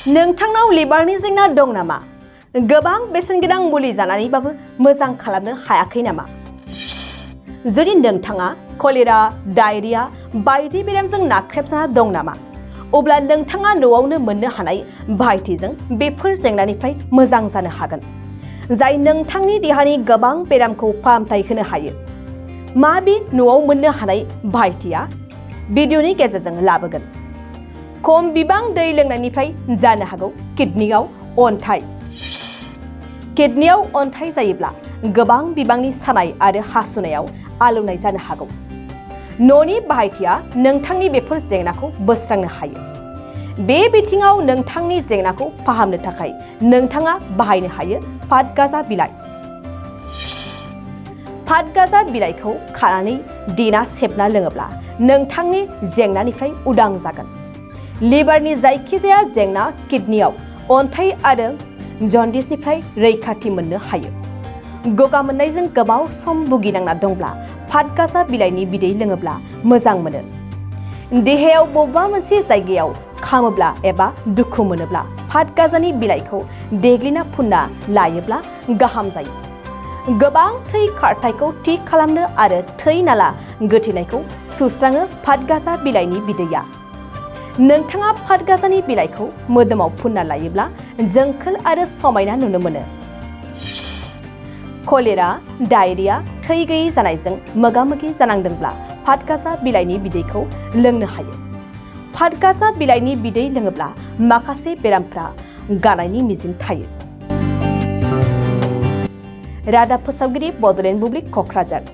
नोंथांनाव लिभारनि जेंना दं नामा? गोबां बेसेनगोनां मुलि जानानैबाबो मोजां खालामनो हायाखै नामा? जुदि नोंथाङा कलेरा, डायरिया बायदि बेरामजों नाख्रेबजाना दं नामा? अब्ला नोंथाङा न'आवनो मोननो हानाय भाइटिजों बेफोर जेंनानिफ्राय मोजां जानो हागोन, जाय नोंथांनि देहानि गोबां बेरामखौ फाहामथाय होनो हायो। मा बे न'आव मोननो हानाय भाइटिया भिडिअनि गेजेरजों लाबोगोन। खम बिबां दै लोंनायनिफ्राय जानो हागौ किडनियाव अन्थाइ। किडनियाव अन्थाइ जायोब्ला गोबां बिबांनि सानाय आरो हासुनायाव आलौनाय जानो हागौ। न'नि भाइटिया नोंथांनि बेफोर जेंनाखौ बोस्रांनो हायो। बे बिथिङाव नोंथांनि जेंनाखौ फाहामनो थाखाय नोंथाङा बाहायनो हायो फातगाजा बिलाइ। फातगाजा बिलाइखौ खानानै देना सेबना लोङोब्ला नोंथांनि जेंनानिफ्राय उदां जागोन। लिभारनि जायखिजाया जेंना, किडनियाव अन्थाइ आरो जन्डिसनिफ्राय रैखाथि मोननो हायो। गगा मोननायजों गोबाव सम भुगिनांना दंब्ला फातगाजा बिलाइनि बिदै लोङोब्ला मोजां मोनो। देहायाव बबेबा मोनसे जायगायाव खामोब्ला एबा दुखु मोनोब्ला फातगाजानि बिलाइखौ देग्लिना फुनना लायोब्ला गाहाम जायो। गोबां थै खारथायखौ थि खालामनो आरो थै नाला गोथेनायखौ सुस्राङो फातगाजा बिलाइनि बिदैया। नोंथाङा फातगाजानि बिलाइखौ मोदोमाव फुनना लायोब्ला जोंखोल आरो समायना नुनो मोनो। कलेरा, डायरिया, थै गैयै जानायजों मोगा-मोगि जानांदोंब्ला फातगाजा बिलाइनि बिदैखौ लोंनो हायो। फातगाजा बिलाइनि बिदै लोङोब्ला माखासे बेरामफ्रा गानायनि मिजिं थायो। रादाब फोसावगिरि बड'लेण्ड बुब्लि, क'क्राझार।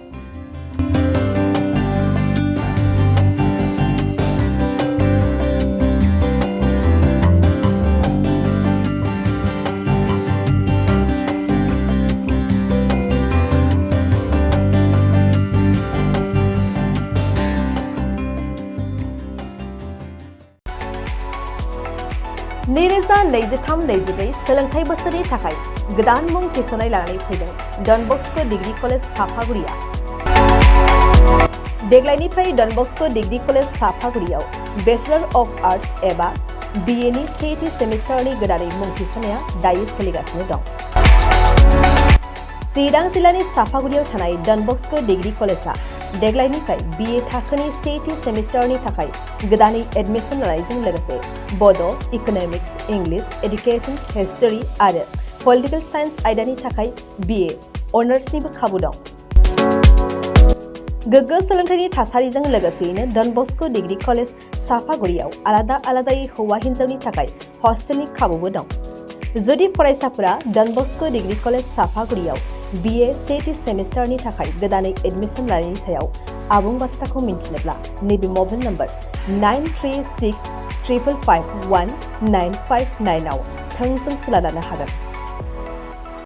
नैरोजा 23-24 सोलोंथाइ बोसोरनि थाखाय गोदान मुं थिसननाय लानानै फैदों डन बस्क' डिग्री कलेज सापागुरिया। देग्लायनिफ्राय डन बस्क' डिग्री कलेज सापागुरियाव बेचलर अफ आर्ट्स एबा BA नि सेथि सेमिस्टारनि गोदानै मुं थिसननाया दायो सोलिगासिनो दं। चिरां जिल्लानि सापागुरियाव थानाय डन बस्क' डिग्री कलेजआ देग्लायनिफ्राय BA थाखोनि सेथि सेमिस्टारनि थाखाय गोदानै एडमिसन लानायजों लोगोसे बड', इक'नमिक्स, इंलिश, एडुकेशन, हिस्टरी आरो पलिटिकल साइन्स आयदानि थाखाय BA अनार्सनिबो खाबु दं। गोग्गो सोलोंथाइनि थासारिजों लोगोसेयैनो डन बस्क' डिग्री कलेज सापागुरियाव आलादा-आलादायै हौवा-हिन्जावनि थाखाय हस्टेलनि खाबुबो दं। जुदि फरायसाफोरा डन बस्क' डिग्री कलेज सापागुरियाव BA सेथि सेमिस्टारनि थाखाय गोदानै एडमिसन लानायनि सायाव आबुं बाथ्राखौ मिन्थिनोब्ला नैबे मबाइल नम्बर 9365519559 आव थोंजों सुला लानो हागोन।